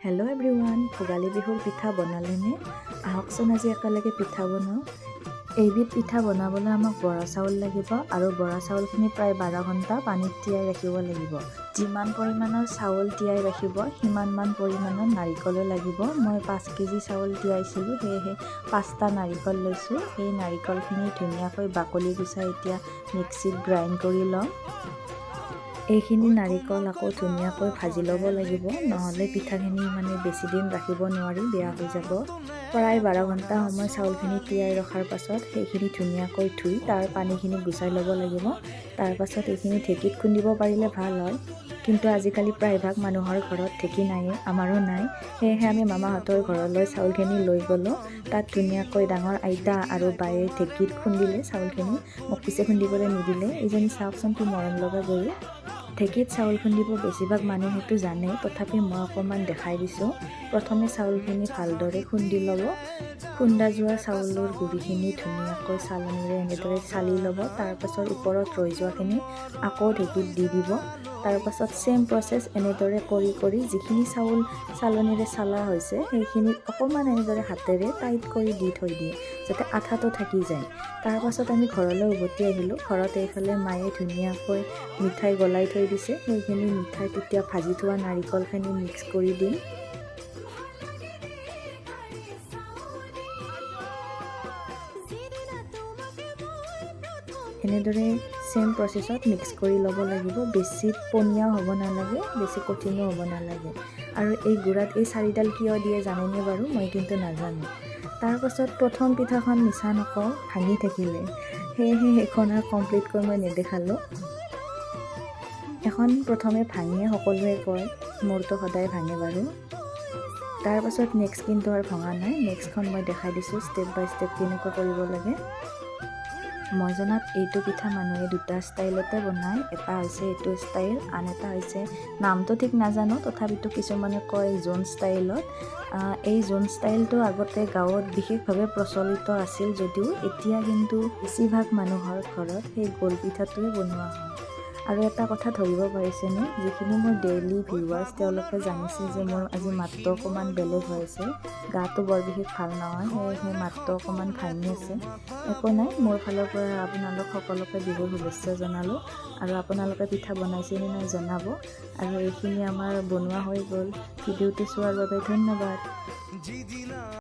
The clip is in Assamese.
হেল্ল' এভৰিৱান, ভোগালী বিহুৰ পিঠা বনালেনে? আহকচোন আজি একেলগে পিঠা বনাওঁ। এইবিধ পিঠা বনাবলৈ আমাক বৰা চাউল লাগিব আৰু বৰা চাউলখিনি প্ৰায় 12 ঘণ্টা পানীত তিয়াই ৰাখিব লাগিব। যিমান পৰিমাণৰ চাউল তিয়াই ৰাখিব সিমানমান পৰিমাণৰ নাৰিকলো লাগিব। মই 5 কেজি চাউল তিয়াইছিলোঁ, সেয়েহে 5টা নাৰিকল লৈছোঁ। সেই নাৰিকলখিনি ধুনীয়াকৈ বাকলি গুচাই এতিয়া মিক্সিত গ্ৰাইণ্ড কৰি লওঁ। এইখিনি নাৰিকল আকৌ ধুনীয়াকৈ ভাজি ল'ব লাগিব, নহ'লে পিঠাখিনি বেছি দিন ৰাখিব নোৱাৰি, বেয়া হৈ যাব। প্ৰায় 12 ঘণ্টা সময় চাউলখিনি তিয়াই ৰখাৰ পাছত সেইখিনি ধুনীয়াকৈ ধুই তাৰ পানীখিনি গুচাই ল'ব লাগিব। তাৰ পাছত এইখিনি ঢেঁকীত খুন্দিব পাৰিলে ভাল হয়, কিন্তু আজিকালি প্ৰায়ভাগ মানুহৰ ঘৰত ঢেঁকী নায়েই, আমাৰো নাই। সেয়েহে আমি মামাহঁতৰ ঘৰলৈ চাউলখিনি লৈ গ'লোঁ। তাত ধুনীয়াকৈ ডাঙৰ আইতা আৰু বায়ে ঢেঁকীত খুন্দিলে চাউলখিনি, মোক পিছে খুন্দিবলৈ নিদিলে। এইজনী চাওকচোন কি মৰম লগা গৰু। ঢেঁকীত চাউল খুন্দিব বেছিভাগ মানুহেতো জানেই, তথাপি মই অকণমান দেখাই দিছোঁ। প্ৰথমে চাউলখিনি ভালদৰে খুন্দি ল'ব। খুন্দা যোৱা চাউলৰ গুড়িখিনি ধুনীয়াকৈ চালনীৰে এনেদৰে চালি ল'ব। তাৰপাছত ওপৰত ৰৈ যোৱাখিনি আকৌ ঢেঁকীত দি দিব। তাৰপাছত ছেম প্ৰচেছ এনেদৰে কৰি কৰি যিখিনি চাউল চালনীৰে চালা হৈছে সেইখিনিত অকণমান এনেদৰে হাতেৰে টাইট কৰি দি থৈ দিয়ে, যাতে আঠাটো থাকি যায়। তাৰপাছত আমি ঘৰলৈ উভতি আহিলোঁ। ঘৰত এইফালে মায়ে ধুনীয়াকৈ মিঠাই গলাই থৈ দিছে। সেইখিনি মিঠাইত এতিয়া ভাজি থোৱা নাৰিকলখিনি মিক্স কৰি দিম। এনেদৰে ছেম প্ৰচেছত মিক্স কৰি ল'ব লাগিব। বেছি পনীয়াও হ'ব নালাগে, বেছি কঠিনো হ'ব নালাগে। আৰু এই গুড়াত এই 4ডাল কিয় দিয়ে জানেনে বাৰু? মই কিন্তু নাজানো। তাৰপাছত প্ৰথম পিঠাখন মিছা নকওঁ ভাঙি থাকিলে, সেয়েহে সেইখন আৰু কমপ্লিটকৈ মই নেদেখালোঁ। এখন প্ৰথমে ভাঙে সকলোৱে কয়, মোৰতো সদায় ভাঙে বাৰু। তাৰপাছত নেক্সট কিন্তু আৰু ভঙা নাই। নেক্সটখন মই দেখাই দিছোঁ ষ্টেপ বাই ষ্টেপ কেনেকৈ কৰিব লাগে। মই জনাত এইটো পিঠা মানুহে 2টা ষ্টাইলতে বনায়। এটা হৈছে এইটো ষ্টাইল, আন এটা হৈছে নামটো ঠিক নাজানো, তথাপিতো কিছুমানে কয় জোন ষ্টাইলত। এই জোন ষ্টাইলটো আগতে গাঁৱত বিশেষভাৱে প্ৰচলিত আছিল যদিও এতিয়া কিন্তু বেছিভাগ মানুহৰ ঘৰত সেই গোল পিঠাটোৱে বনোৱা হয়। আৰু এটা কথা ধৰিব পাৰিছেনে, যিখিনি মোৰ ডেইলি ভিউৱাৰ্ছ তেওঁলোকে জানিছে যে মোৰ আজি মাতটো অকণমান বেলেগ হৈ আছে। গাটো বৰ বিশেষ ভাল নহয়, সেয়েহে মাতটো অকণমান ভাঙি আছে। একো নাই, মোৰ ফালৰ পৰা আপোনালোক সকলোকে বিহুৰ শুভেচ্ছা জনালোঁ। আৰু আপোনালোকে পিঠা বনাইছেনে নাই জনাব। আৰু এইখিনি আমাৰ বনোৱা হৈ গ'ল। ভিডিঅ'টো চোৱাৰ বাবে ধন্যবাদ।